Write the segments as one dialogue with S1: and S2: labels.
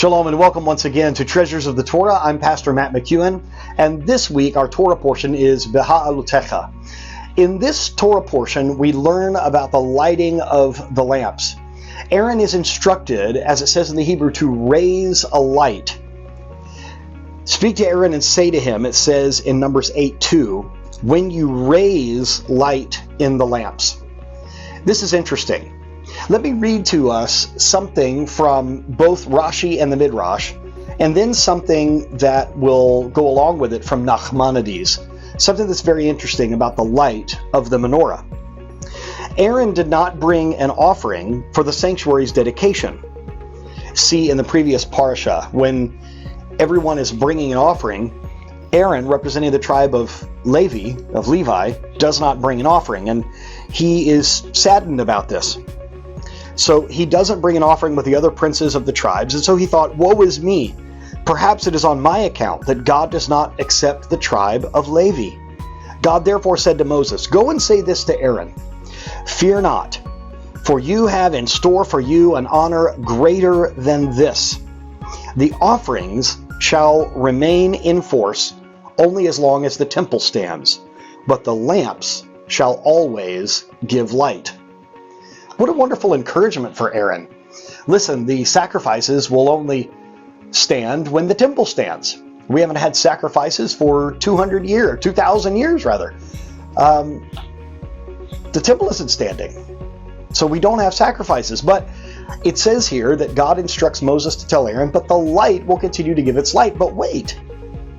S1: Shalom and welcome once again to Treasures of the Torah. I'm Pastor Matt McKeown, and this week our Torah portion is Behaalotekha. In this Torah portion, we learn about the lighting of the lamps. Aaron is instructed, as it says in the Hebrew, to raise a light. Speak to Aaron and say to him, it says in Numbers 8:2, when you raise light in the lamps. This is interesting. Let me read to us something from both Rashi and the Midrash, and then something that will go along with it from Nachmanides, something that's very interesting about the light of the menorah. Aaron did not bring an offering for the sanctuary's dedication. See in the previous parasha, when everyone is bringing an offering, Aaron, representing the tribe of Levi, does not bring an offering, and he is saddened about this. So he doesn't bring an offering with the other princes of the tribes, and so he thought, woe is me. Perhaps it is on my account that God does not accept the tribe of Levi. God therefore said to Moses, go and say this to Aaron, fear not, for you have in store for you an honor greater than this. The offerings shall remain in force only as long as the temple stands, but the lamps shall always give light. What a wonderful encouragement for Aaron. Listen, the sacrifices will only stand when the temple stands. We haven't had sacrifices for 2,000 years rather. The temple isn't standing, so we don't have sacrifices. But it says here that God instructs Moses to tell Aaron, but the light will continue to give its light. But wait,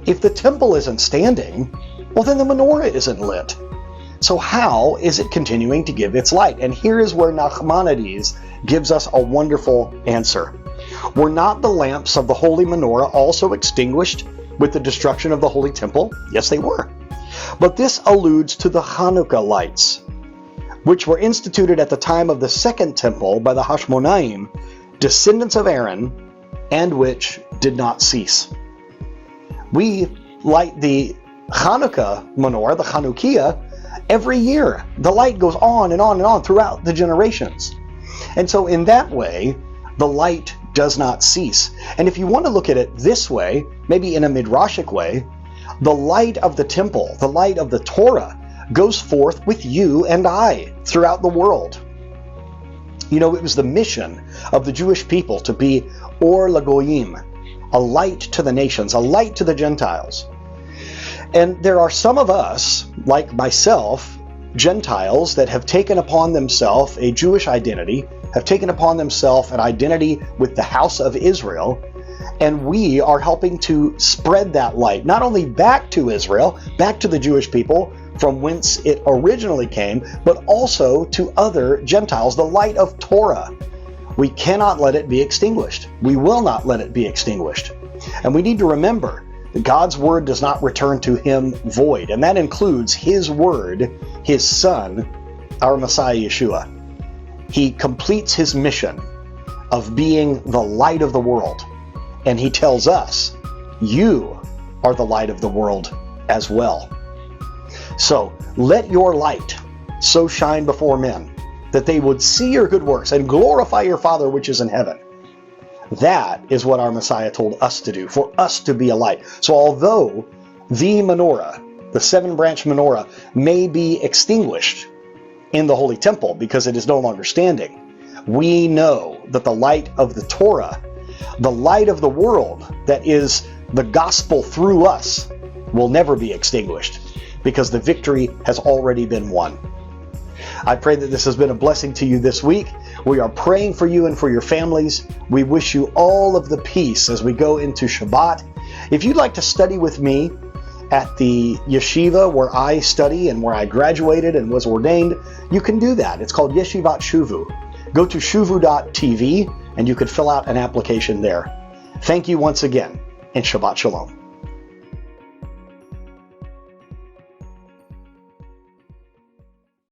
S1: if the temple isn't standing, well then the menorah isn't lit. So how is it continuing to give its light? And here is where Nachmanides gives us a wonderful answer. Were not the lamps of the holy menorah also extinguished with the destruction of the holy temple? Yes, they were. But this alludes to the Hanukkah lights, which were instituted at the time of the second temple by the Hashmonaim, descendants of Aaron, and which did not cease. We light the Hanukkah menorah, the Chanukiah, every year. The light goes on and on and on throughout the generations. And so in that way, the light does not cease. And if you want to look at it this way, maybe in a midrashic way, the light of the temple, the light of the Torah, goes forth with you and I throughout the world. You know, it was the mission of the Jewish people to be Or Lagoyim, a light to the nations, a light to the Gentiles. And there are some of us, like myself, Gentiles, that have taken upon themselves a Jewish identity, have taken upon themselves an identity with the house of Israel, and we are helping to spread that light, not only back to Israel, back to the Jewish people from whence it originally came, but also to other Gentiles, the light of Torah. We cannot let it be extinguished. We will not let it be extinguished. And we need to remember that God's word does not return to him void, and that includes his word, his son, our Messiah Yeshua. He completes his mission of being the light of the world, and he tells us, you are the light of the world as well. So let your light so shine before men that they would see your good works and glorify your Father which is in heaven. That is what our Messiah told us to do, for us to be a light. So although the menorah, the 7-branch menorah, may be extinguished in the Holy Temple because it is no longer standing, we know that the light of the Torah, the light of the world that is the gospel through us, will never be extinguished because the victory has already been won. I pray that this has been a blessing to you this week. We are praying for you and for your families. We wish you all of the peace as we go into Shabbat. If you'd like to study with me at the yeshiva where I study and where I graduated and was ordained, you can do that. It's called Yeshivat Shuvu. Go to shuvu.tv and you can fill out an application there. Thank you once again, and Shabbat Shalom.